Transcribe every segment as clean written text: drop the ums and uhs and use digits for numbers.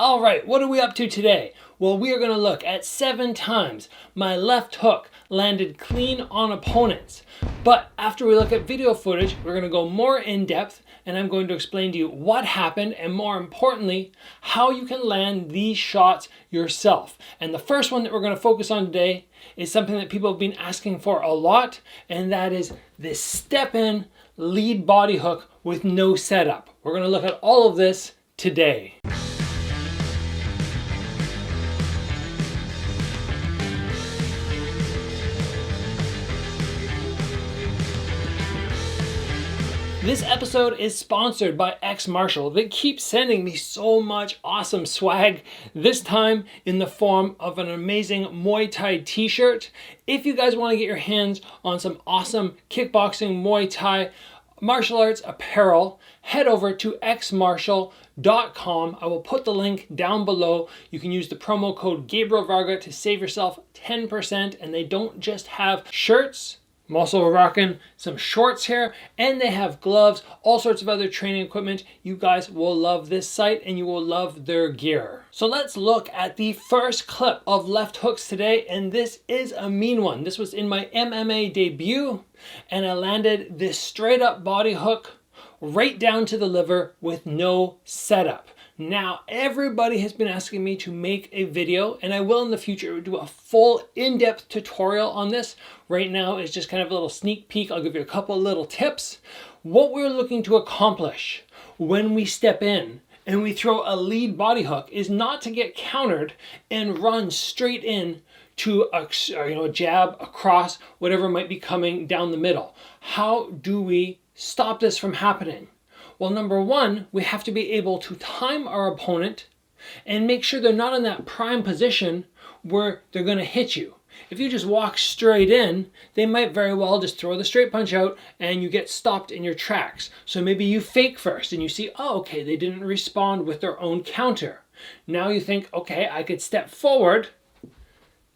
All right, what are we up to today? Well, we are going to look at 7 times my left hook landed clean on opponents. But after we look at video footage, we're going to go more in depth and I'm going to explain to you what happened and more importantly, how you can land these shots yourself. And the first one that we're going to focus on today is something that people have been asking for a lot, and that is this step-in lead body hook with no setup. We're going to look at all of this today. This episode is sponsored by X Martial. They keep sending me so much awesome swag, this time in the form of an amazing Muay Thai t-shirt. If you guys want to get your hands on some awesome kickboxing, Muay Thai, martial arts apparel, head over to xmartial.com. I will put the link down below. You can use the promo code Gabriel Varga to save yourself 10%, and they don't just have shirts. I'm also rocking some shorts here, and they have gloves, all sorts of other training equipment. You guys will love this site and you will love their gear. So let's look at the first clip of left hooks today, and this is a mean one. This was in my MMA debut, and I landed this straight up body hook right down to the liver with no setup. Now, everybody has been asking me to make a video, and I will in the future do a full in-depth tutorial on this. Right now it's just kind of a little sneak peek. I'll give you a couple little tips. What we're looking to accomplish when we step in and we throw a lead body hook is not to get countered and run straight in to a jab, a cross, whatever might be coming down the middle. How do we stop this from happening? Well, number one, we have to be able to time our opponent and make sure they're not in that prime position where they're going to hit you. If you just walk straight in, they might very well just throw the straight punch out and you get stopped in your tracks. So maybe you fake first and you see, oh, okay, they didn't respond with their own counter. Now you think, okay, I could step forward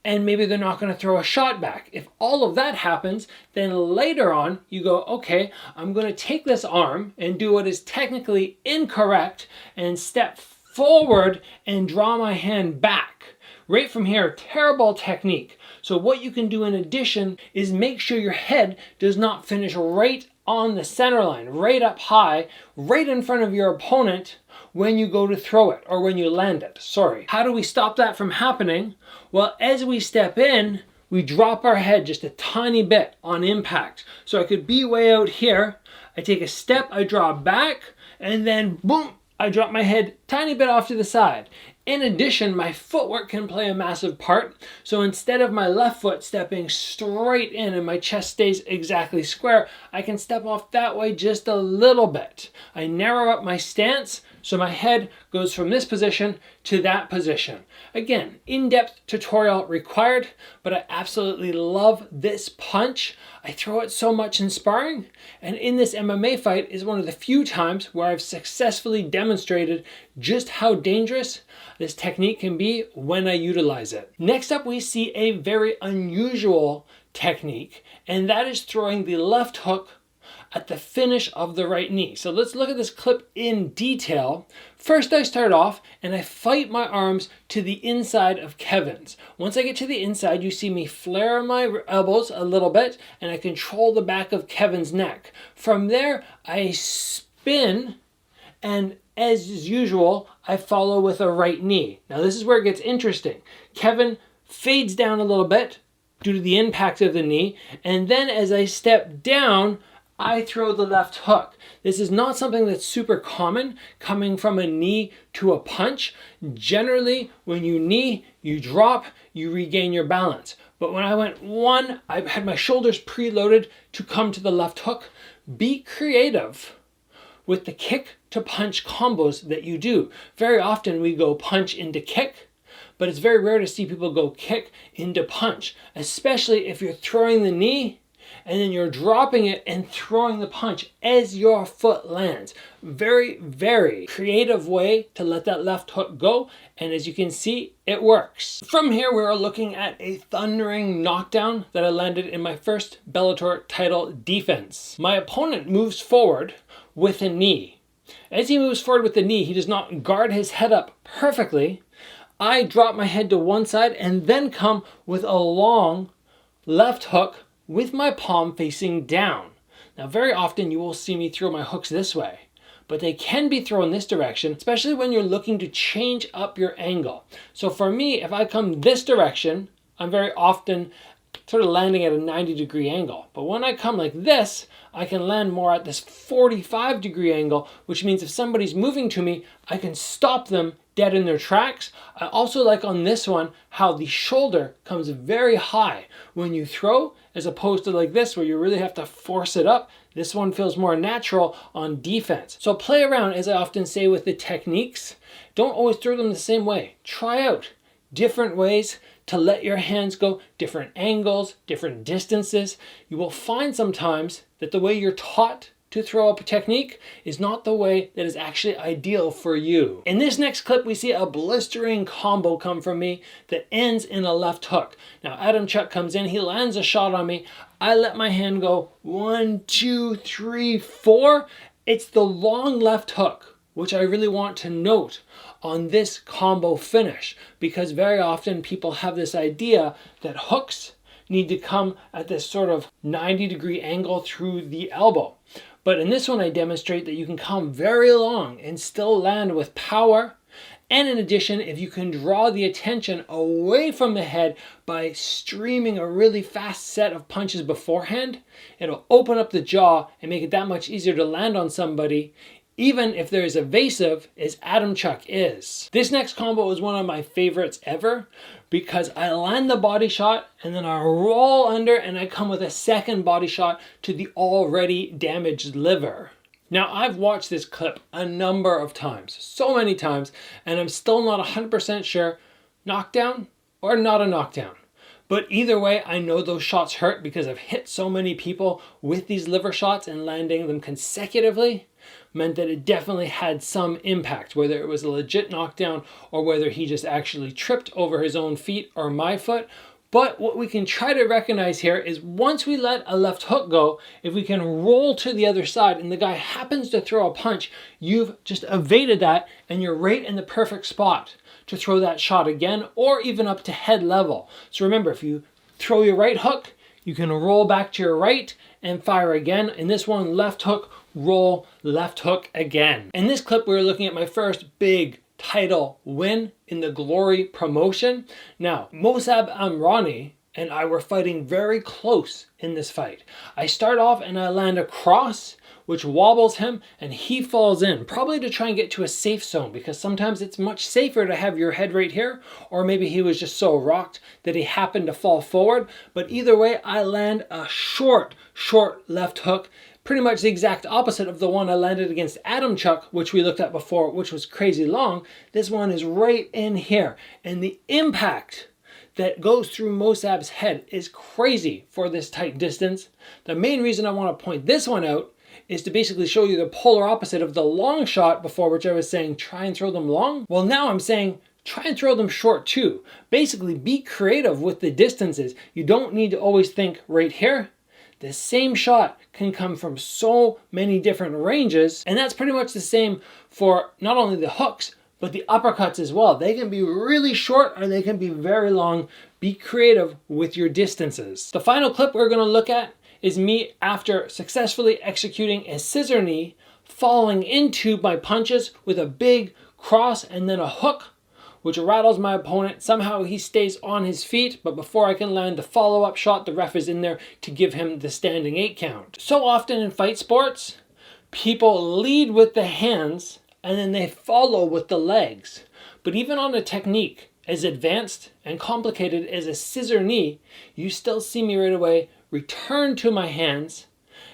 and maybe they're not going to throw a shot back. If all of that happens, then later on you go, okay, I'm going to take this arm and do what is technically incorrect and step forward and draw my hand back. Right from here, terrible technique. So what you can do in addition is make sure your head does not finish right on the center line, right up high, right in front of your opponent when you go to throw it or when you land it. Sorry. How do we stop that from happening? Well, as we step in, we drop our head just a tiny bit on impact. So I could be way out here. I take a step, I draw back, and then boom, I drop my head tiny bit off to the side. In addition, my footwork can play a massive part. So instead of my left foot stepping straight in and my chest stays exactly square, I can step off that way just a little bit. I narrow up my stance so my head goes from this position to that position. Again, in-depth tutorial required, but I absolutely love this punch. I throw it so much in sparring, and in this MMA fight is one of the few times where I've successfully demonstrated just how dangerous this technique can be when I utilize it. Next up, we see a very unusual technique, and that is throwing the left hook at the finish of the right knee. So let's look at this clip in detail. First, I start off and I fight my arms to the inside of Kevin's. Once I get to the inside, you see me flare my elbows a little bit and I control the back of Kevin's neck. From there, I spin, and as usual, I follow with a right knee. Now this is where it gets interesting. Kevin fades down a little bit due to the impact of the knee, and then as I step down, I throw the left hook. This is not something that's super common coming from a knee to a punch. Generally, when you knee, you drop, you regain your balance. But when I went one, I had my shoulders preloaded to come to the left hook. Be creative with the kick to punch combos that you do. Very often we go punch into kick, but it's very rare to see people go kick into punch, especially if you're throwing the knee and then you're dropping it and throwing the punch as your foot lands. Very, very creative way to let that left hook go, and as you can see, it works. From here, we're looking at a thundering knockdown that I landed in my first Bellator title defense. My opponent moves forward with a knee. As he moves forward with the knee, he does not guard his head up perfectly. I drop my head to one side and then come with a long left hook with my palm facing down. Now, very often you will see me throw my hooks this way, but they can be thrown this direction, especially when you're looking to change up your angle. So for me, if I come this direction, I'm very often sort of landing at a 90-degree angle. But when I come like this, I can land more at this 45-degree angle, which means if somebody's moving to me, I can stop them dead in their tracks. I also like on this one how the shoulder comes very high when you throw, as opposed to like this where you really have to force it up. This one feels more natural on defense. So play around, as I often say, with the techniques. Don't always throw them the same way. Try out different ways to let your hands go, different angles, different distances. You will find sometimes that the way you're taught to throw up a technique is not the way that is actually ideal for you. In this next clip, we see a blistering combo come from me that ends in a left hook. Now, Adam Chuck comes in, he lands a shot on me. I let my hand go 1, 2, 3, 4. It's the long left hook, which I really want to note on this combo finish, because very often people have this idea that hooks need to come at this sort of 90-degree angle through the elbow. But in this one, I demonstrate that you can come very long and still land with power. And in addition, if you can draw the attention away from the head by streaming a really fast set of punches beforehand, it'll open up the jaw and make it that much easier to land on somebody, even if they're as evasive as Adam Chuck is. This next combo is one of my favorites ever because I land the body shot and then I roll under and I come with a second body shot to the already damaged liver. Now, I've watched this clip a number of times, so many times, and I'm still not 100% sure knockdown or not a knockdown. But either way, I know those shots hurt because I've hit so many people with these liver shots, and landing them consecutively meant that it definitely had some impact, whether it was a legit knockdown or whether he just actually tripped over his own feet or my foot. But what we can try to recognize here is once we let a left hook go, if we can roll to the other side and the guy happens to throw a punch, you've just evaded that and you're right in the perfect spot to throw that shot again, or even up to head level. So remember, if you throw your right hook, you can roll back to your right and fire again. In this one, left hook, roll, left hook again. In this clip, we were looking at my first big title win in the Glory promotion. Now, Mosab Amrani and I were fighting very close in this fight. I start off and I land a cross, which wobbles him, and he falls in, probably to try and get to a safe zone, because sometimes it's much safer to have your head right here, or maybe he was just so rocked that he happened to fall forward. But either way, I land a short left hook, pretty much the exact opposite of the one I landed against Adam Chuck, which we looked at before, which was crazy long. This one is right in here, and the impact that goes through Mosab's head is crazy for this tight distance. The main reason I want to point this one out is to basically show you the polar opposite of the long shot before, which I was saying try and throw them long. Well, now I'm saying try and throw them short too. Basically, be creative with the distances. You don't need to always think right here. The same shot can come from so many different ranges, and that's pretty much the same for not only the hooks, but the uppercuts as well. They can be really short or they can be very long. Be creative with your distances. The final clip we're going to look at is me after successfully executing a scissor knee, falling into my punches with a big cross and then a hook, which rattles my opponent. Somehow he stays on his feet, but before I can land the follow-up shot, the ref is in there to give him the standing 8 count. So often in fight sports, people lead with the hands and then they follow with the legs. But even on a technique as advanced and complicated as a scissor knee, you still see me right away return to my hands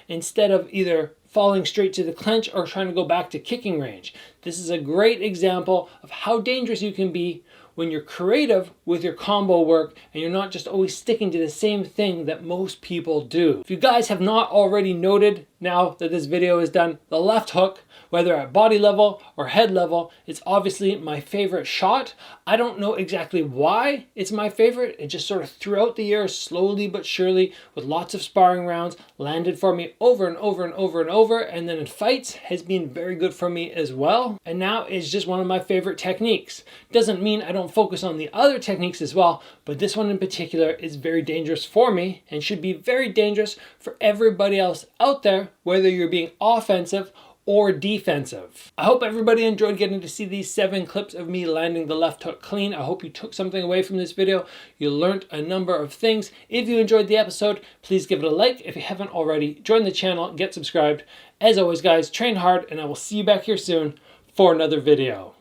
instead of either falling straight to the clinch or trying to go back to kicking range. This is a great example of how dangerous you can be when you're creative with your combo work and you're not just always sticking to the same thing that most people do. If you guys have not already noted, now that this video is done, the left hook, Whether at body level or head level, it's obviously my favorite shot. I don't know exactly why it's my favorite. It just sort of throughout the years, slowly but surely, with lots of sparring rounds, landed for me over and over and over and over. And then in fights, has been very good for me as well. And now it's just one of my favorite techniques. Doesn't mean I don't focus on the other techniques as well, but this one in particular is very dangerous for me and should be very dangerous for everybody else out there, whether you're being offensive or defensive. I hope everybody enjoyed getting to see these 7 clips of me landing the left hook clean. I hope you took something away from this video. You learned a number of things. If you enjoyed the episode, please give it a like. If you haven't already, join the channel, get subscribed. As always, guys, train hard, and I will see you back here soon for another video.